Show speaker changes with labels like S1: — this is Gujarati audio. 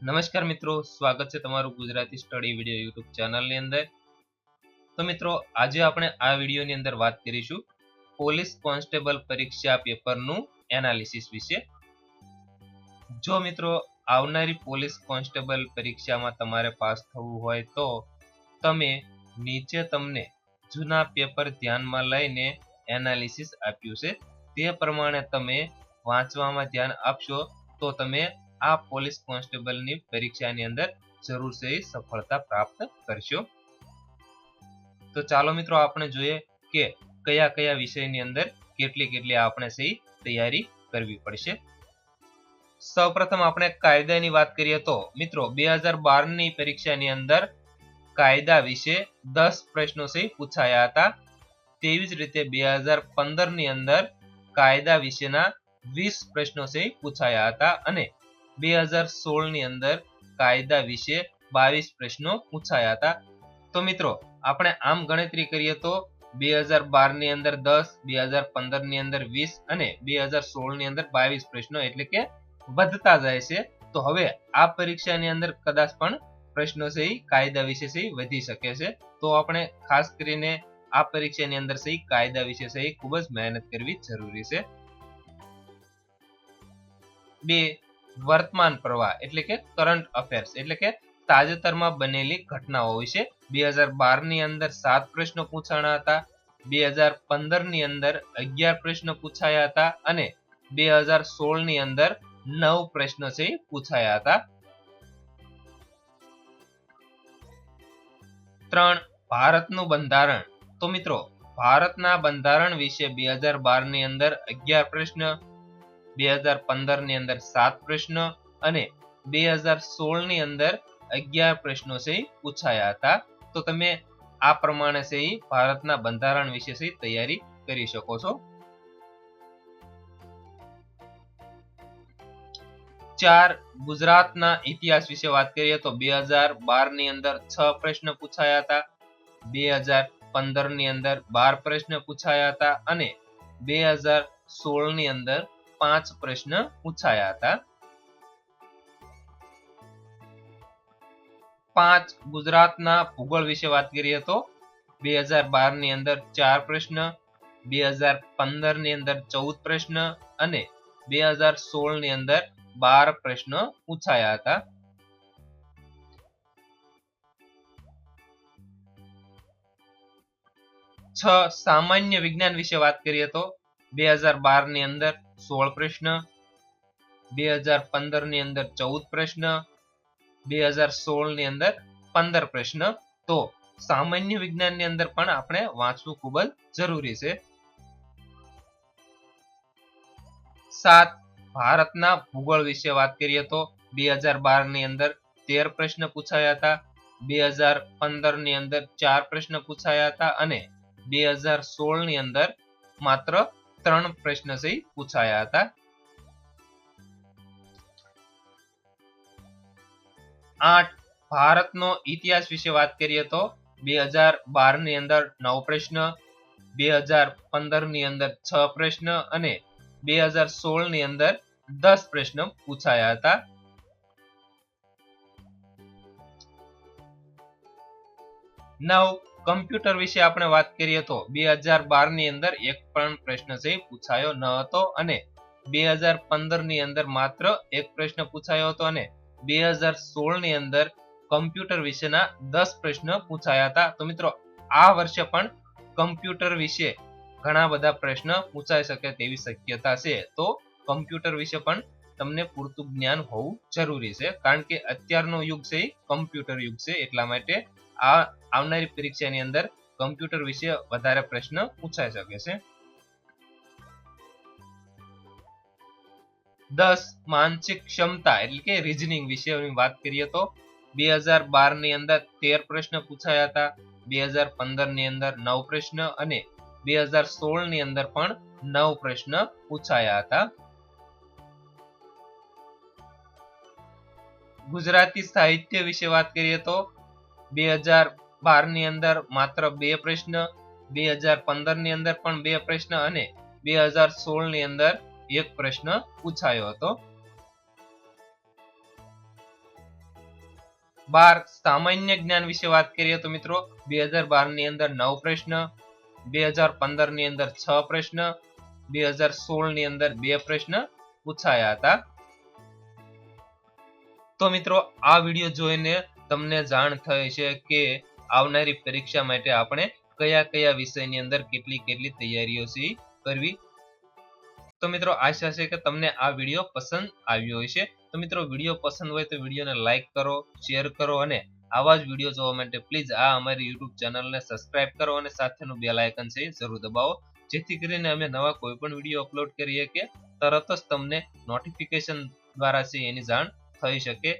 S1: નમસ્કાર મિત્રો, સ્વાગત છે તમારું ગુજરાતી સ્ટડી વિડિયો યુટ્યુબ ચેનલની અંદર. તો મિત્રો, આજે આપણે આ વિડિયોની અંદર વાત કરીશું પોલીસ કોન્સ્ટેબલ પરીક્ષા પેપરનું એનાલિસિસ વિશે. જો મિત્રો આવનારી પોલીસ કોન્સ્ટેબલ પરીક્ષામાં તમારે પાસ થવું હોય તો તમે નીચે તમને જૂના પેપર ધ્યાનમાં લઈને એનાલિસિસ આપ્યું છે તે પ્રમાણે તમે વાંચવામાં ધ્યાન આપશો તો તમે આ પોલીસ કોન્સ્ટેબલની પરીક્ષાની અંદર જરૂર છે સફળતા પ્રાપ્ત કરશો. તો ચાલો મિત્રો આપણે જોઈએ કે કયા કયા વિષયની અંદર કેટલી આપણે સહી તૈયારી કરવી પડશે. સૌપ્રથમ આપણે કાયદાની વાત કરીએ તો મિત્રો 2012 ની પરીક્ષાની અંદર કાયદા વિશે 10 પ્રશ્નો સહી પૂછાયા હતા. તેવી જ રીતે 2015 ની અંદર કાયદા વિશેના 20 પ્રશ્નો સહી પૂછાયા હતા અને 2016 ની અંદર કાયદા વિશે 22 પ્રશ્નો પૂછાયા હતા. તો મિત્રો આપણે આમ ગણતરી કરીએ તો 2012 ની અંદર 10, 2015 ની અંદર 20 અને 2016 ની અંદર 22 પ્રશ્નો એટલે કે વધતા જાય છે. તો હવે આ પરીક્ષાની અંદર કદાચ પણ પ્રશ્નો છે કાયદા વિશે છે વધી શકે છે. તો આપણે ખાસ કરીને આ પરીક્ષાની અંદર છે કાયદા વિશે છે ખૂબ જ મહેનત કરવી જરૂરી છે. બે, વર્તમાન પ્રવાહ એટલે કે કરંટ અફેર્સ એટલે કે તાજેતરમાં બનેલી ઘટનાઓ વિશે 2012 ની અંદર 7 પ્રશ્નો પૂછાણા હતા, 2015 ની અંદર 11 પ્રશ્નો પૂછાયા હતા અને 2016 ની અંદર 9 પ્રશ્નો છે પૂછાયા હતા. 3, ભારતનું બંધારણ. તો મિત્રો ભારતના બંધારણ વિશે 2012 ની અંદર 11 પ્રશ્ન, 2015 ની અંદર 7 પ્રશ્નો અને 2016 ની અંદર 11 પ્રશ્નો છે પૂછાયા હતા. તો તમે આ પ્રમાણે છે ભારતના બંધારણ વિશે છે તૈયારી કરી શકો છો. 4, ગુજરાતના ઇતિહાસ વિશે વાત કરીએ તો 2012 ની અંદર 6 પ્રશ્ન પૂછાયા હતા, 2015 ની અંદર 12 પ્રશ્ન પૂછાયા હતા અને 2016 ની અંદર 5 પ્રશ્ન પૂછાયા હતા. 5, ગુજરાતના ભૂગોળ વિશે વાત કરીએ તો 2012 ની અંદર 4 પ્રશ્ન, 2015 ની અંદર 14 પ્રશ્ન અને 2016 ની અંદર 12 પ્રશ્નો પૂછાયા હતા. 6, સામાન્ય વિજ્ઞાન વિશે વાત કરીએ તો 2012 ની અંદર 16 પ્રશ્ન, 2015 ની અંદર 14 પ્રશ્ન, 2016 ની અંદર 15 પ્રશ્ન. તો સામાન્ય વિજ્ઞાનની અંદર પણ આપણે વાંચવું ખૂબ જ જરૂરી છે. 7, ભારતના ભૂગોળ વિશે વાત કરીએ તો 2012 ની અંદર 13 પ્રશ્ન પૂછાયા હતા, 2015 ની અંદર 4 પ્રશ્ન પૂછાયા હતા અને 2016 ની અંદર માત્ર 3 પ્રશ્ન છે પૂછાયા હતા. 8, ભારતનો ઇતિહાસ વિશે વાત કરીએ તો 2012 ની અંદર 9 પ્રશ્ન, 2015 ની અંદર 6 પ્રશ્ન અને 2016 ની અંદર 10 પ્રશ્ન પૂછાયા હતા. 9, કમ્પ્યુટર વિશે આપણે વાત કરીએ તો 2012 ની અંદર એક પણ પ્રશ્ન છે પૂછાયો ન હતો અને 2015 ની અંદર માત્ર એક પ્રશ્ન પૂછાયો હતો અને 2016 ની અંદર કમ્પ્યુટર વિશેના 10 પ્રશ્ન પૂછાયા હતા. તો મિત્રો આ વર્ષે પણ કમ્પ્યુટર વિશે ઘણા બધા પ્રશ્ન પૂછાઈ શકે તેવી શક્યતા છે. તો કમ્પ્યુટર વિશે પણ તમને પૂરતું જ્ઞાન હોવું જરૂરી છે કારણ કે અત્યારનો યુગ છે કમ્પ્યુટર યુગ છે. એટલા માટે આ આવનારી પરીક્ષાની અંદર કમ્પ્યુટર વિશે વધારે પ્રશ્ન પૂછાઈ શકે છે. 10, માનસિક ક્ષમતા એટલે કે રીઝનિંગ વિશે વાત કરીએ તો 2012 ની અંદર 13 પ્રશ્ન પૂછાયા હતા, 2015 ની અંદર 9 પ્રશ્ન અને 2016 ની અંદર પણ 9 પ્રશ્ન પૂછાયા હતા. ગુજરાતી સાહિત્ય વિશે વાત કરીએ તો 2012 ની અંદર માત્ર 2 પ્રશ્ન, 2015 ની અંદર પણ 2 પ્રશ્ન અને 2016 ની અંદર 1 પ્રશ્ન પૂછાયો હતો. 12 સામાન્ય જ્ઞાન વિશે વાત કરીએ તો મિત્રો 2012 ની અંદર 9 પ્રશ્ન, 2015 ની અંદર 6 પ્રશ્ન, 2016 ની અંદર 2 પ્રશ્ન પૂછાયા હતા. તો મિત્રો આ વિડિયો જોઈને તમને જાણ થઈ છે કે આવનારી પરીક્ષા માટે આપણે કયા કયા વિષયની અંદર કેટલી તૈયારીઓ છે કરવી. તો મિત્રો આશા છે કે તમને આ વિડિયો પસંદ આવ્યો હશે. તો મિત્રો વિડિયો પસંદ હોય તો વિડિયોને લાઈક કરો, શેર કરો અને આવા જ વિડિયો જોવા માટે પ્લીઝ આ અમારી YouTube ચેનલને સબસ્ક્રાઇબ કરો અને સાથેનું બેલ આઇકન છે જરૂર દબાવો, જેથી કરીને અમે નવા કોઈ પણ વિડિયો અપલોડ કરીએ કે તરત જ તમને નોટિફિકેશન દ્વારા છે એની જાણ થઈ શકે.